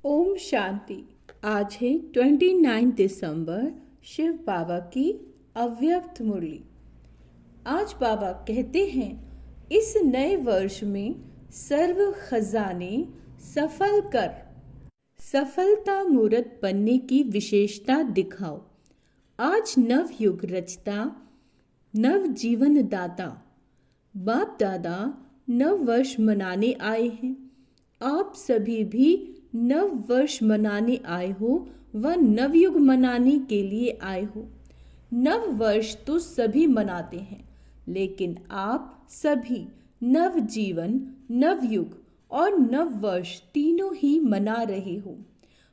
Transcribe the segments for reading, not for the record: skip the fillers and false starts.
ओम शांति। आज है 29 दिसंबर, शिव बाबा की अव्यक्त मुरली। आज बाबा कहते हैं, इस नए वर्ष में सर्व खजाने सफल कर, सफलता मूर्त बनने की विशेषता दिखाओ। आज नव युग रचता, नव जीवन दाता बाप दादा नव वर्ष मनाने आए हैं। आप सभी भी नव वर्ष मनाने आए हो व नवयुग मनाने के लिए आए हो। नव वर्ष तो सभी मनाते हैं, लेकिन आप सभी नव जीवन, नवयुग और नव वर्ष तीनों ही मना रहे हो।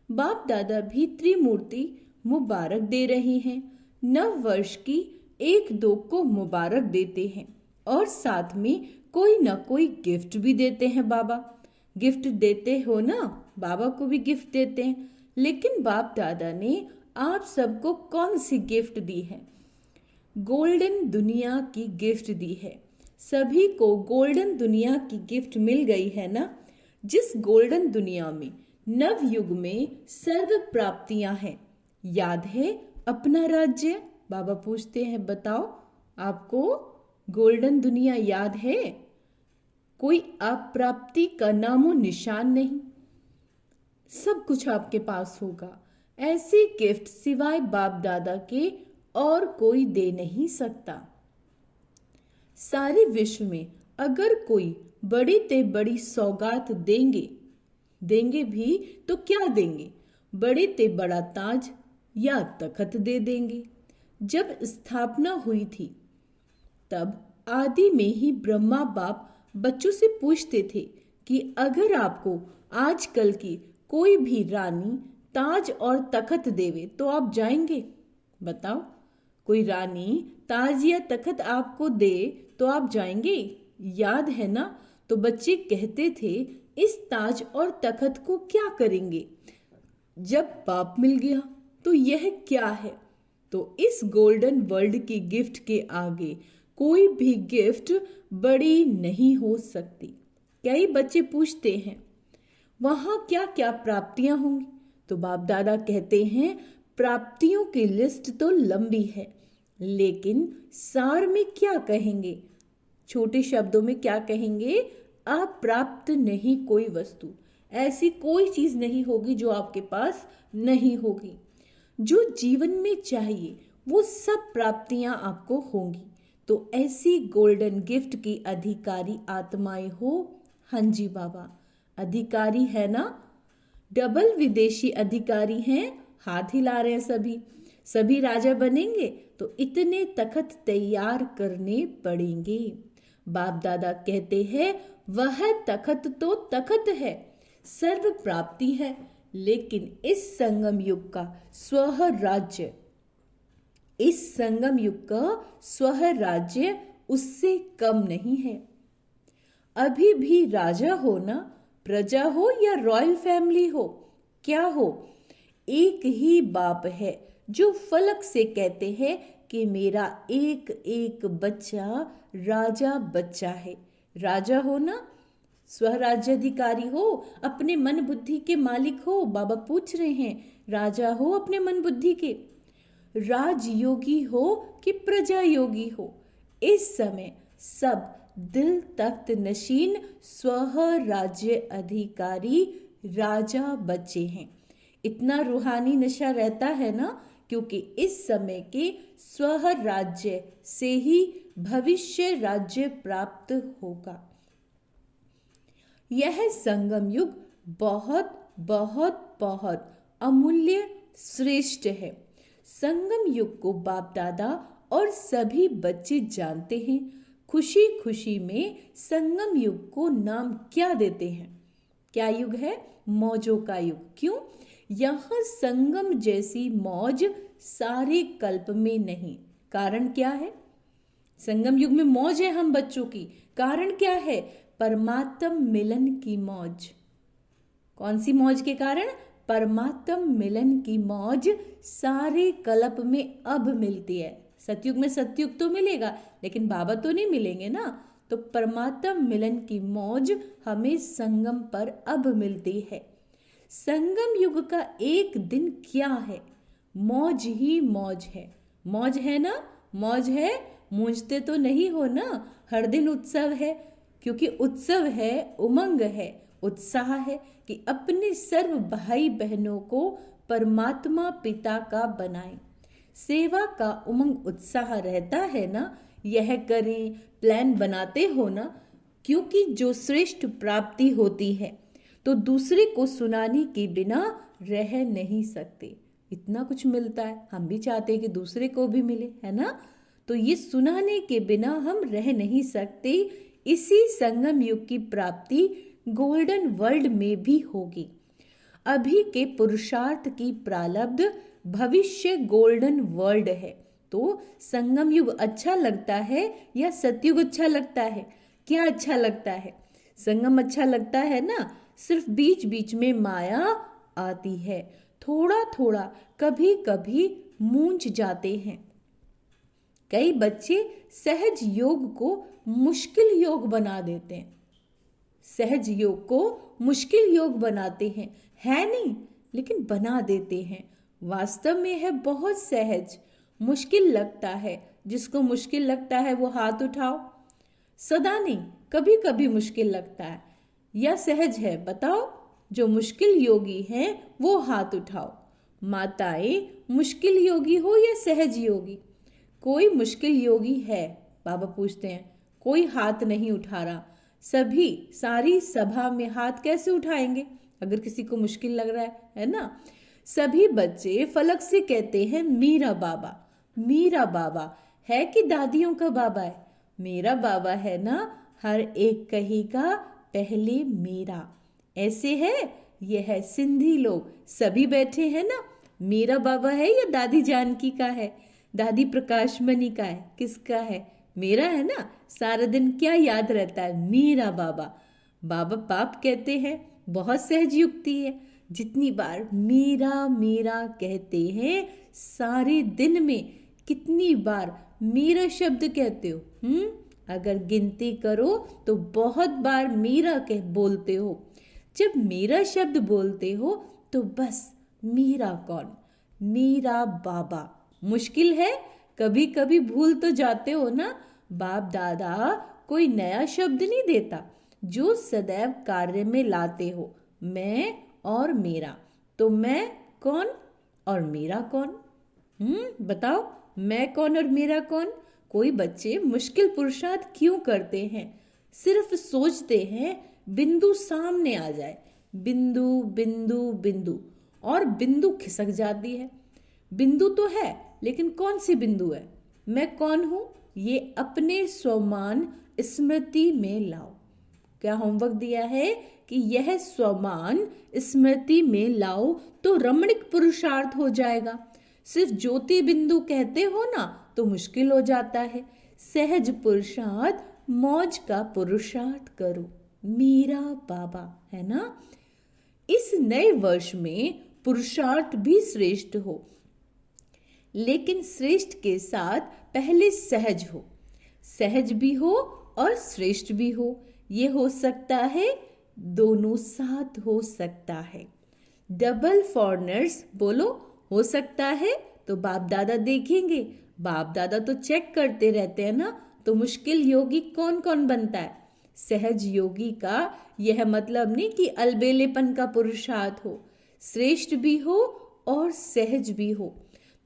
बाप दादा भी त्रिमूर्ति मुबारक दे रहे हैं। नव वर्ष की 1-2 को मुबारक देते हैं और साथ में कोई ना कोई गिफ्ट भी देते हैं। बाबा गिफ्ट देते हो ना, बाबा को भी गिफ्ट देते हैं। लेकिन बाप दादा ने आप सबको कौन सी गिफ्ट दी है? गोल्डन दुनिया की गिफ्ट दी है। सभी को गोल्डन दुनिया की गिफ्ट मिल गई है ना, जिस गोल्डन दुनिया में नव युग में सर्व प्राप्तियां हैं। याद है अपना राज्य? बाबा पूछते हैं, बताओ आपको गोल्डन दुनिया याद है? कोई अप्राप्ति का नामो निशान नहीं, सब कुछ आपके पास होगा। ऐसी गिफ्ट सिवाय बाप दादा के और कोई दे नहीं सकता। सारे विश्व में अगर कोई बड़ी ते बड़ी सौगात देंगे भी तो क्या देंगे? बड़े ते बड़ा ताज या तखत दे देंगे। जब स्थापना हुई थी तब आदि में ही ब्रह्मा बाप बच्चों से पूछते थे कि अगर आपको आजकल की कोई भी रानी ताज और तखत देवे तो आप जाएंगे? बताओ, कोई रानी ताज या तखत आपको दे तो आप जाएंगे? याद है ना? तो बच्चे कहते थे, इस ताज और तखत को क्या करेंगे? जब बाप मिल गया तो यह क्या है? तो इस गोल्डन वर्ल्ड की गिफ्ट के आगे कोई भी गिफ्ट बड़ी नहीं हो सकती। कई बच्चे पूछते हैं, वहां क्या क्या प्राप्तियां होंगी? तो बाप दादा कहते हैं, प्राप्तियों की लिस्ट तो लंबी है, लेकिन सार में क्या कहेंगे? छोटे शब्दों में क्या कहेंगे? अप्राप्त नहीं कोई वस्तु, ऐसी कोई चीज नहीं होगी जो आपके पास नहीं होगी। जो जीवन में चाहिए वो सब प्राप्तियां आपको होंगी। तो ऐसी गोल्डन गिफ्ट की अधिकारी आत्माएं हो। हाँ जी बाबा, अधिकारी है ना? डबल विदेशी अधिकारी हैं, हाथ हिला रहे हैं सभी। सभी राजा बनेंगे तो इतने तखत तैयार करने पड़ेंगे। बाप दादा कहते हैं, वह तखत तो तखत है, सर्व प्राप्ति है, लेकिन इस संगम युग का स्व राज्य, इस संगम युग का स्व राज्य उससे कम नहीं है। अभी भी राजा हो ना, प्रजा हो या रॉयल फैमिली हो, क्या हो, एक ही बाप है जो फलक से कहते हैं कि मेरा एक एक बच्चा राजा बच्चा है। राजा हो ना, स्वराज्याधिकारी हो, अपने मन बुद्धि के मालिक हो। बाबा पूछ रहे हैं, राजा हो अपने मन बुद्धि के, राजयोगी हो कि प्रजा योगी हो। इस समय सब दिल तख्त नशीन स्व राज्य अधिकारी राजा बच्चे हैं। इतना रूहानी नशा रहता है ना, क्योंकि इस समय के स्व राज्य से ही भविष्य राज्य प्राप्त होगा। यह संगम युग बहुत बहुत बहुत अमूल्य श्रेष्ठ है। संगम युग को बाप दादा और सभी बच्चे जानते हैं। खुशी खुशी में संगम युग को नाम क्या देते हैं? क्या युग है? मौजों का युग। क्यों? यहाँ संगम जैसी मौज सारे कल्प में नहीं। कारण क्या है? संगम युग में मौज है हम बच्चों की। कारण क्या है? परमात्म मिलन की मौज। कौन सी मौज के कारण? परमात्म मिलन की मौज सारे कल्प में अब मिलती है। सतयुग में सतयुग तो मिलेगा, लेकिन बाबा तो नहीं मिलेंगे ना। तो परमात्म मिलन की मौज हमें संगम पर अब मिलती है। संगम युग का एक दिन क्या है? मौज ही मौज है। मौज है ना? मौज है, मूंझते तो नहीं हो ना? हर दिन उत्सव है, क्योंकि उत्सव है, उमंग है, उत्साह है कि अपने सर्व भाई बहनों को परमात्मा पिता का बनाएं। सेवा का उमंग उत्साह रहता है ना? यह करें, प्लान बनाते हो ना? क्योंकि जो श्रेष्ठ प्राप्ति होती है तो दूसरे को सुनाने के बिना रह नहीं सकते। इतना कुछ मिलता है, हम भी चाहते हैं कि दूसरे को भी मिले, है ना? तो ये सुनाने के बिना हम रह नहीं सकते। इसी संगम युग की प्राप्ति गोल्डन वर्ल्ड में भी होगी। अभी के पुरुषार्थ की प्रारब्ध भविष्य गोल्डन वर्ल्ड है। तो संगम युग अच्छा लगता है या सतयुग अच्छा लगता है? क्या अच्छा लगता है? संगम अच्छा लगता है ना? सिर्फ बीच बीच में माया आती है, थोड़ा थोड़ा, कभी कभी मूंझ जाते हैं। कई बच्चे सहज योग को मुश्किल योग बना देते हैं। सहज योग को मुश्किल योग बनाते हैं, है नहीं, लेकिन बना देते हैं। वास्तव में है बहुत सहज। मुश्किल लगता है, जिसको मुश्किल लगता है वो हाथ उठाओ। सदा नहीं, कभी कभी मुश्किल लगता है। या सहज है, बताओ? जो मुश्किल योगी हैं वो हाथ उठाओ। माताएं मुश्किल योगी हो या सहज योगी? कोई मुश्किल योगी है? बाबा पूछते हैं। कोई हाथ नहीं उठा रहा। सभी, सारी सभा में हाथ कैसे उठाएंगे अगर किसी को मुश्किल लग रहा है ना? सभी बच्चे फलक से कहते हैं मीरा बाबा। मीरा बाबा है कि दादियों का बाबा है? मेरा बाबा है ना? हर एक कहेगा पहले मेरा। ऐसे है, यह है सिंधी लोग सभी बैठे हैं ना। मेरा बाबा है या दादी जानकी का है, दादी प्रकाश मणि का है, किसका है? मेरा है ना। सारा दिन क्या याद रहता है? मीरा बाबा। बाबा बाप कहते हैं, बहुत सहज युक्ति है। जितनी बार मीरा मीरा कहते हैं, सारे दिन में कितनी बार मीरा शब्द कहते हो? अगर गिनती करो तो बहुत बार मीरा कह बोलते हो। जब मीरा शब्द बोलते हो तो बस मीरा कौन? मीरा बाबा। मुश्किल है, कभी कभी भूल तो जाते हो ना। बाप दादा कोई नया शब्द नहीं देता, जो सदैव कार्य में लाते हो। मैं और मेरा। तो मैं कौन और मेरा कौन? बताओ, मैं कौन और मेरा कौन? कोई बच्चे मुश्किल पुरुषार्थ क्यों करते हैं? सिर्फ सोचते हैं बिंदु सामने आ जाए, बिंदु बिंदु बिंदु, और बिंदु खिसक जाती है। बिंदु तो है, लेकिन कौन सी बिंदु है? मैं कौन हूं? ये अपने स्वमान स्मृति में लाओ। क्या होमवर्क दिया है कि यह स्वमान स्मृति में लाओ तो रमणीक पुरुषार्थ हो जाएगा। सिर्फ ज्योति बिंदु कहते हो ना तो मुश्किल हो जाता है। सहज पुरुषार्थ, मौज का पुरुषार्थ करो। मीरा बाबा, है ना? इस नए वर्ष में पुरुषार्थ भी श्रेष्ठ हो, लेकिन श्रेष्ठ के साथ पहले सहज हो। सहज भी हो और श्रेष्ठ भी हो। ये हो सकता है, दोनों साथ हो सकता है। डबल फॉरनर्स बोलो, हो सकता है? तो बाप दादा देखेंगे। बाप दादा तो चेक करते रहते हैं ना। तो मुश्किल योगी कौन कौन बनता है? सहज योगी का यह मतलब नहीं कि अलबेलेपन का पुरुषार्थ हो। श्रेष्ठ भी हो और सहज भी हो।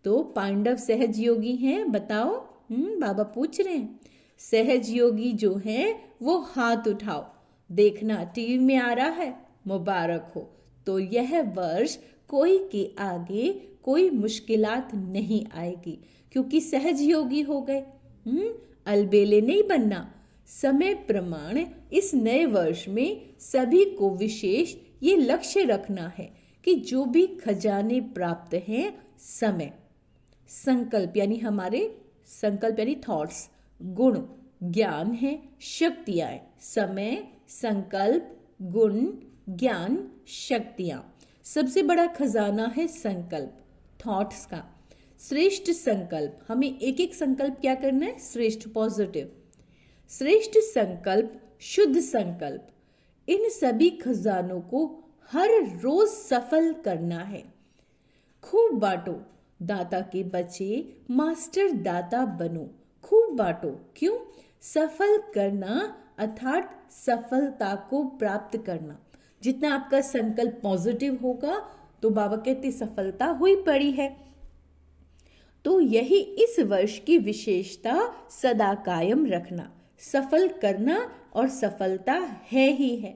तो पांडव सहज योगी हैं, बताओ? बाबा पूछ रहे हैं। सहज योगी जो हैं वो हाथ उठाओ। देखना टीवी में आ रहा है, मुबारक हो। तो यह वर्ष कोई के आगे कोई मुश्किलात नहीं आएगी, क्योंकि सहज योगी हो गए। अलबेले नहीं बनना। समय प्रमाण इस नए वर्ष में सभी को विशेष ये लक्ष्य रखना है कि जो भी खजाने प्राप्त हैं, समय, संकल्प यानी हमारे संकल्प यानी थॉट्स, गुण, ज्ञान है, शक्तियां, समय, संकल्प, गुण, ज्ञान, शक्तियां। सबसे बड़ा खजाना है संकल्प, थॉट्स का। श्रेष्ठ संकल्प, हमें एक एक संकल्प क्या करना है? श्रेष्ठ, पॉजिटिव। श्रेष्ठ संकल्प, शुद्ध संकल्प, इन सभी खजानों को हर रोज सफल करना है। खूब बांटो, दाता के बच्चे मास्टर दाता बनो। खूब बांटो, क्यों? सफल करना अर्थात सफलता को प्राप्त करना। जितना आपका संकल्प पॉजिटिव होगा तो बाबा कहते सफलता हुई पड़ी है। तो यही इस वर्ष की विशेषता सदा कायम रखना, सफल करना, और सफलता है ही है।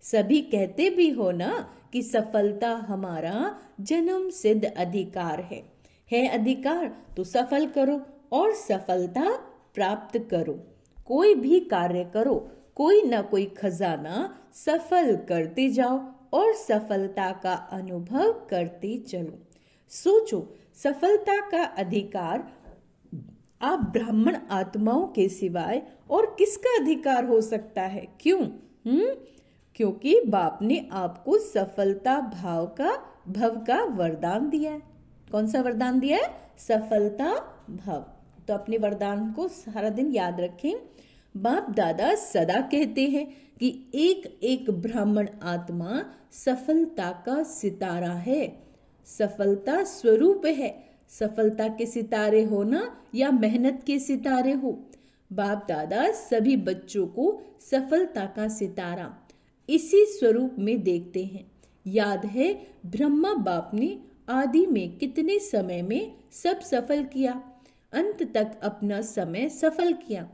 सभी कहते भी हो ना कि सफलता हमारा जन्म सिद्ध अधिकार है अधिकार तो सफल करो और सफलता प्राप्त करो। कोई भी कार्य करो, कोई ना कोई खजाना सफल करते जाओ और सफलता का अनुभव करते चलो। सोचो, सफलता का अधिकार आप ब्राह्मण आत्माओं के सिवाय और किसका अधिकार हो सकता है? क्यों? क्योंकि बाप ने आपको सफलता भव का वरदान दिया है। कौन सा वरदान दिया है? सफलता भव। तो अपने वरदान को सारा दिन याद रखें। बाप दादा सदा कहते हैं कि एक एक ब्राह्मण आत्मा सफलता का सितारा है, सफलता स्वरूप है। सफलता के सितारे हो ना या मेहनत के सितारे हो, बाप दादा सभी बच्चों को सफलता का सितारा इसी स्वरूप में देखते हैं। याद है ब्रह्मा बाप ने आदि में कितने समय में सब सफल किया, अंत तक अपना समय सफल किया।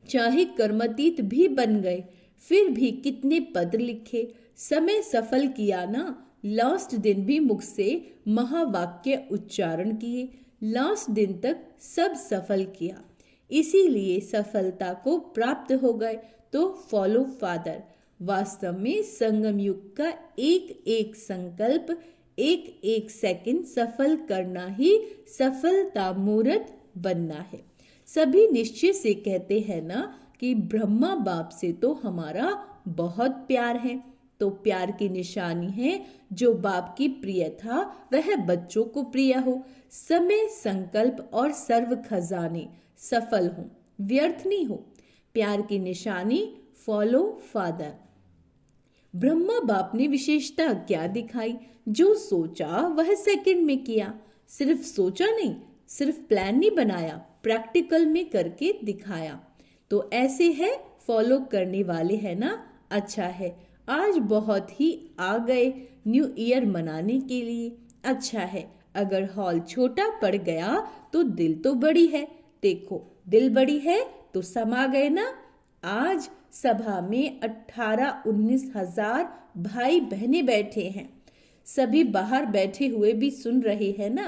चाहे कर्मातीत भी बन गए, फिर भी कितने पद लिखे, समय सफल किया ना। लास्ट दिन भी मुख से महावाक्य उच्चारण किए, लास्ट दिन तक सब सफल किया, इसीलिए सफलता को प्राप्त हो गए। तो फॉलो फादर। वास्तव में संगम युग का एक एक संकल्प, एक एक सेकंड सफल करना ही सफलता मूर्त बनना है। सभी निश्चय से कहते हैं ना कि ब्रह्मा बाप से तो हमारा बहुत प्यार है। तो प्यार की निशानी है जो बाप की प्रिय था वह बच्चों को प्रिय हो। समय, संकल्प और सर्व खजाने सफल हो, व्यर्थ नहीं हो। प्यार की निशानी फॉलो फादर। ब्रह्मा बाप ने विशेषता क्या दिखाई? जो सोचा वह सेकंड में किया। सिर्फ सोचा नहीं, सिर्फ प्लान नहीं बनाया, प्रैक्टिकल में करके दिखाया। तो ऐसे है फॉलो करने वाले है ना। अच्छा है, आज बहुत ही आ गए न्यू ईयर मनाने के लिए। अच्छा है, अगर हॉल छोटा पड़ गया तो दिल तो बड़ी है। देखो, दिल बड़ी है तो समा गए ना। आज सभा में 18-19 हजार भाई बहनें बैठे हैं। सभी बाहर बैठे हुए भी सुन रहे हैं ना।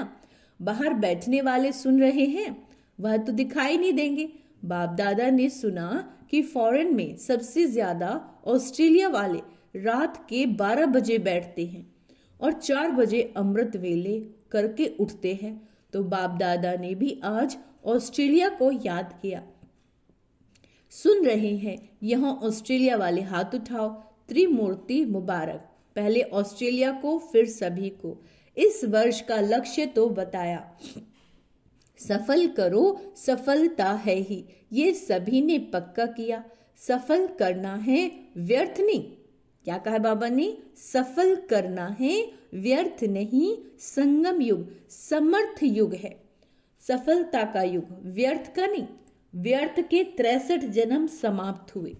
बाहर बैठने वाले सुन रहे हैं, वह तो दिखाई नहीं देंगे। बाप दादा ने सुना कि फॉरेन में सबसे ज्यादा ऑस्ट्रेलिया वाले रात के 12 बजे बैठते हैं और 4 बजे अमृत वेले करके उठते हैं। तो बाप दादा ने भी आज ऑस्ट्रेलिया को याद किया। सुन रहे हैं यहाँ ऑस्ट्रेलिया वाले हाथ उठाओ। त्रिमूर्ति मुबारक। पहले ऑस्ट्रेलिया को, फिर सभी को। इस वर्ष का लक्ष्य तो बताया, सफल करो, सफलता है ही, ये सभी ने पक्का किया। सफल करना है, व्यर्थ नहीं। क्या कहा बाबा ने? सफल करना है, व्यर्थ नहीं। संगम युग समर्थ युग है, सफलता का युग, व्यर्थ का नहीं। व्यर्थ के 63 जन्म समाप्त हुए।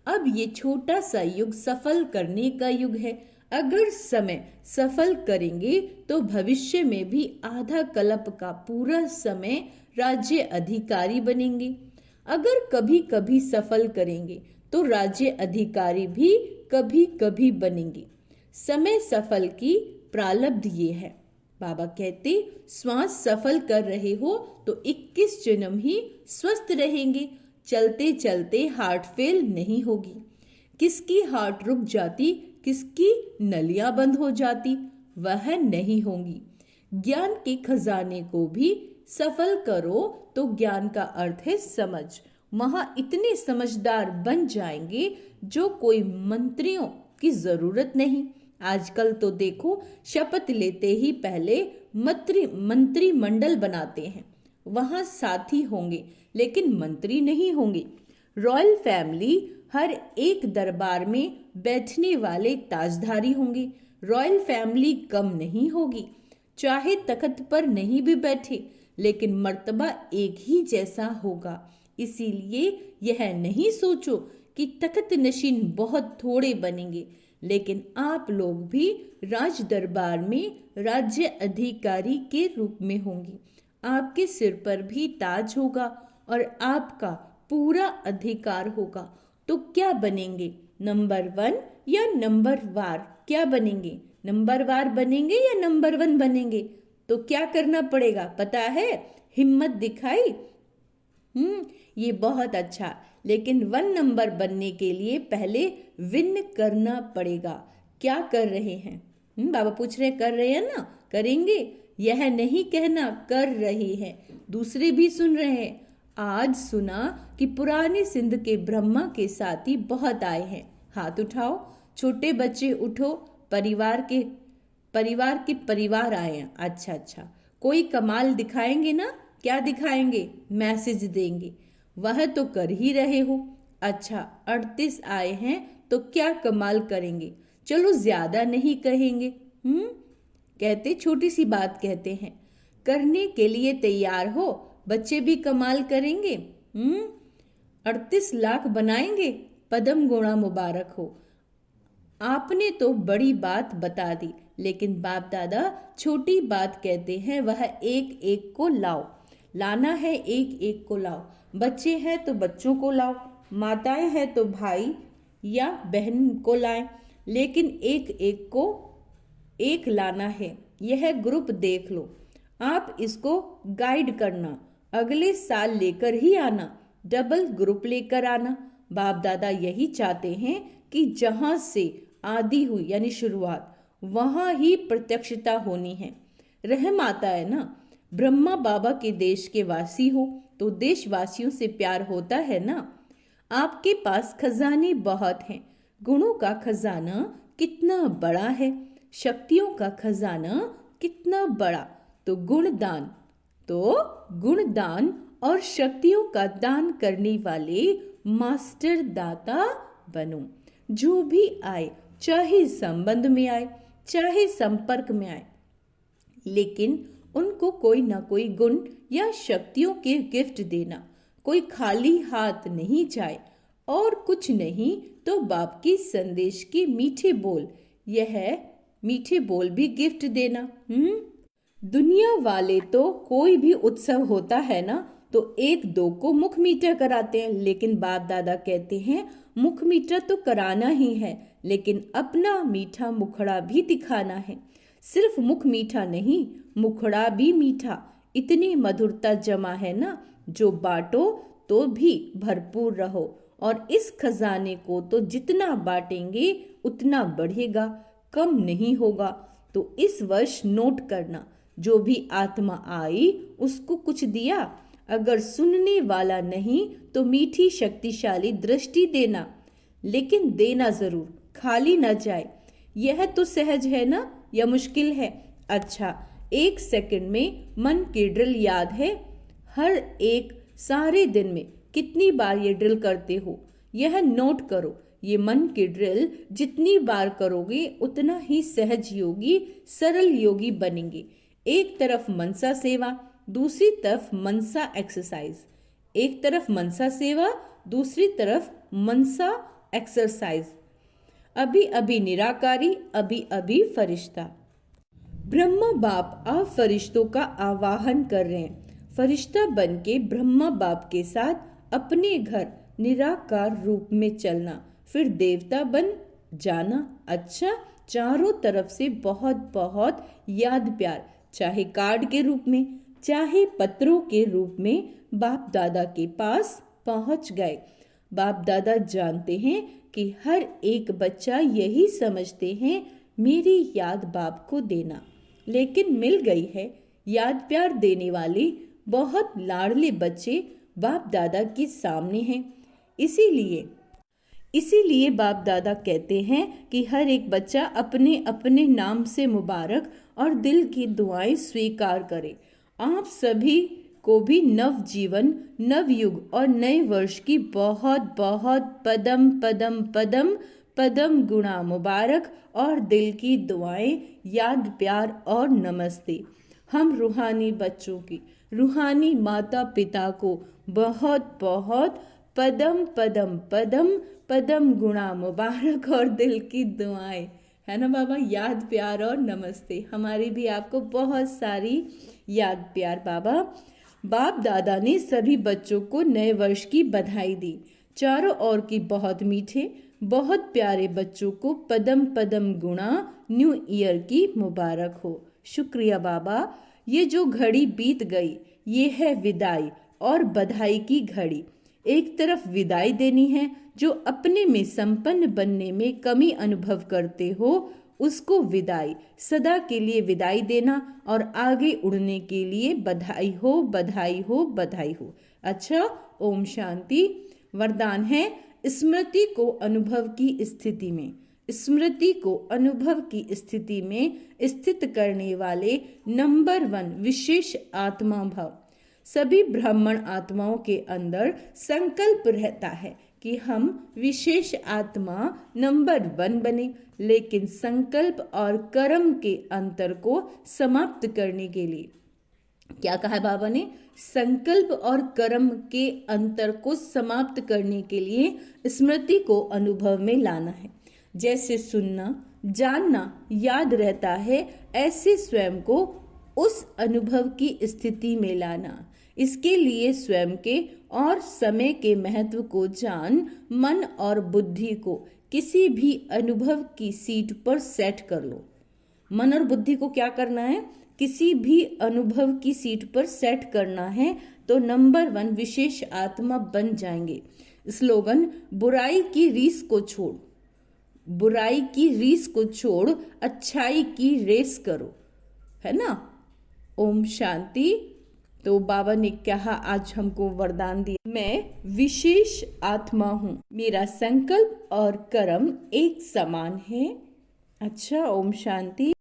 अब ये छोटा सा युग सफल करने का युग है। अगर समय सफल करेंगे तो भविष्य में भी आधा कल्प का पूरा समय राज्य अधिकारी बनेंगे। अगर कभी कभी सफल करेंगे तो राज्य अधिकारी भी कभी कभी बनेंगे। समय सफल की प्रारब्ध ये है। बाबा कहते श्वास सफल कर रहे हो तो 21 जन्म ही स्वस्थ रहेंगे। चलते चलते हार्ट फेल नहीं होगी। किसकी हार्ट रुक जाती, किसकी नलियां बंद हो जाती, वह नहीं होंगी। ज्ञान के खजाने को भी सफल करो तो ज्ञान का अर्थ है समझ। वहां इतने समझदार बन जाएंगे जो कोई मंत्रियों की जरूरत नहीं। आजकल तो देखो, शपथ लेते ही पहले मंत्री मंडल बनाते हैं। वहां साथी होंगे लेकिन मंत्री नहीं होंगे। रॉयल फैमिली हर एक दरबार में बैठने वाले ताजधारी होंगे। रॉयल फैमिली कम नहीं होगी। चाहे तख्त पर नहीं भी बैठे, लेकिन मर्तबा एक ही जैसा होगा। इसीलिए यह नहीं सोचो कि तख्त नशीन बहुत थोड़े बनेंगे, लेकिन आप लोग भी राज दरबार में राज्य अधिकारी के रूप में होंगे। आपके सिर पर भी ताज होगा और आपका पूरा अधिकार होगा। तो क्या बनेंगे, नंबर 1 या नंबर वार? क्या बनेंगे, नंबर वार बनेंगे या नंबर 1 बनेंगे? तो क्या करना पड़ेगा पता है? हिम्मत दिखाई। ये बहुत अच्छा, लेकिन 1 नंबर बनने के लिए पहले विन करना पड़ेगा। क्या कर रहे हैं? बाबा पूछ रहे, कर रहे हैं ना? करेंगे? यह नहीं कहना कर रहे हैं, दूसरे भी सुन रहे हैं। आज सुना कि पुराने सिंध के ब्रह्मा के साथी बहुत आए हैं। हाथ उठाओ, छोटे बच्चे उठो। परिवार आए हैं। अच्छा, कोई कमाल दिखाएंगे ना? क्या दिखाएंगे? मैसेज देंगे। वह तो कर ही रहे हो। अच्छा, 38 आए हैं तो क्या कमाल करेंगे? चलो ज्यादा नहीं कहेंगे। कहते छोटी सी बात कहते हैं। करने के लिए तैयार हो? बच्चे भी कमाल करेंगे। 38 लाख बनाएंगे। पदम गोणा मुबारक हो। आपने तो बड़ी बात बता दी, लेकिन बाप दादा छोटी बात कहते हैं। वह एक एक को लाओ। लाना है, एक एक को लाओ। बच्चे हैं तो बच्चों को लाओ, माताएं हैं तो भाई या बहन को लाएं, लेकिन एक एक को एक लाना है। यह ग्रुप देख लो, आप इसको गाइड करना। अगले साल लेकर ही आना, डबल ग्रुप लेकर आना। बाप दादा यही चाहते हैं कि जहां से आदि हुई यानी शुरुआत, वहां ही प्रत्यक्षता होनी है। रहम आता है ना। ब्रह्मा बाबा के देश के वासी हो तो देशवासियों से प्यार होता है ना। आपके पास खजाने बहुत हैं। गुणों का खजाना कितना बड़ा है, शक्तियों का खजाना कितना बड़ा। तो गुणदान और शक्तियों का दान करने वाले मास्टर दाता बनो। जो भी आए, चाहे संबंध में आए चाहे संपर्क में आए, लेकिन उनको कोई ना कोई गुण या शक्तियों के गिफ्ट देना। कोई खाली हाथ नहीं जाए। और कुछ नहीं तो बाप की संदेश के मीठे बोल भी गिफ्ट देना। दुनिया वाले तो कोई भी उत्सव होता है ना तो 1-2 को मुख मीठा कराते हैं, लेकिन बाप दादा कहते हैं मुख मीठा तो कराना ही है, लेकिन अपना मीठा मुखड़ा भी दिखाना है। सिर्फ मुख मीठा नहीं, मुखड़ा भी मीठा। इतनी मधुरता जमा है ना, जो बांटो तो भी भरपूर रहो। और इस खजाने को तो जितना बांटेंगे उतना बढ़ेगा, कम नहीं होगा। तो इस वर्ष नोट करना, जो भी आत्मा आई उसको कुछ दिया। अगर सुनने वाला नहीं तो मीठी शक्तिशाली दृष्टि देना, लेकिन देना जरूर, खाली न जाए। यह तो सहज है ना या मुश्किल है? अच्छा, 1 सेकंड में मन की ड्रिल याद है? हर एक सारे दिन में कितनी बार ये ड्रिल करते हो, यह नोट करो। ये मन की ड्रिल जितनी बार करोगे उतना ही सहज योगी, सरल योगी बनेंगे। एक तरफ मनसा सेवा, दूसरी तरफ मनसा एक्सरसाइज। एक तरफ मनसा सेवा, दूसरी तरफ मनसा एक्सरसाइज। अभी अभी निराकारी, अभी अभी फरिश्ता। ब्रह्मा बाप आप फरिश्तों का आवाहन कर रहे हैं। फरिश्ता बन के ब्रह्मा बाप के साथ अपने घर निराकार रूप में चलना, फिर देवता बन जाना। अच्छा, चारों तरफ से बहुत बहुत याद प्यार, चाहे कार्ड के रूप में चाहे पत्रों के रूप में बाप दादा के पास पहुंच गए। बाप दादा जानते हैं कि हर एक बच्चा यही समझते हैं मेरी याद बाप को देना, लेकिन मिल गई है। याद प्यार देने वाले बहुत लाडले बच्चे बाप दादा के सामने हैं। इसीलिए बाप दादा कहते हैं कि हर एक बच्चा अपने अपने नाम से मुबारक और दिल की दुआएं स्वीकार करे। आप सभी को भी नव जीवन, नव युग और नए वर्ष की बहुत बहुत पदम पदम पदम पदम गुणा मुबारक और दिल की दुआएं, याद, प्यार और नमस्ते। हम रूहानी बच्चों की, रूहानी माता पिता को बहुत बहुत पदम पदम पदम पदम गुणा मुबारक और दिल की दुआएं, है ना बाबा, याद, प्यार और नमस्ते। हमारी भी आपको बहुत सारी याद, प्यार बाबा। बाप दादा ने सभी बच्चों को नए वर्ष की बधाई दी। चारों ओर की बहुत मीठे, बहुत प्यारे बच्चों को पदम पदम गुणा न्यू ईयर की मुबारक हो। शुक्रिया बाबा। ये जो घड़ी बीत गई, ये है विदाई और बधाई की घड़ी। एक तरफ विदाई देनी है, जो अपने में संपन्न बनने में कमी अनुभव करते हो उसको विदाई, सदा के लिए विदाई देना और आगे उड़ने के लिए बधाई हो, बधाई हो, बधाई हो। अच्छा, ओम शांति। वरदान है, स्मृति को अनुभव की स्थिति में, स्मृति को अनुभव की स्थिति में स्थित करने वाले नंबर 1 विशेष आत्मा भाव। सभी ब्राह्मण आत्माओं के अंदर संकल्प रहता है कि हम विशेष आत्मा नंबर 1 बने, लेकिन संकल्प और कर्म के अंतर को समाप्त करने के लिए, क्या कहा है बाबा ने, संकल्प और कर्म के अंतर को समाप्त करने के लिए स्मृति को अनुभव में लाना है। जैसे सुनना, जानना याद रहता है, ऐसे स्वयं को उस अनुभव की स्थिति में लाना। इसके लिए स्वयं के और समय के महत्व को जान मन और बुद्धि को किसी भी अनुभव की सीट पर सेट कर लो। मन और बुद्धि को क्या करना है, किसी भी अनुभव की सीट पर सेट करना है, तो नंबर 1 विशेष आत्मा बन जाएंगे। स्लोगन, बुराई की रीस को छोड़, बुराई की रीस को छोड़ अच्छाई की रेस करो, है ना। ओम शांति। तो बाबा ने कहा, आज हमको वरदान दिया, मैं विशेष आत्मा हूँ, मेरा संकल्प और कर्म एक समान है। अच्छा, ओम शांति।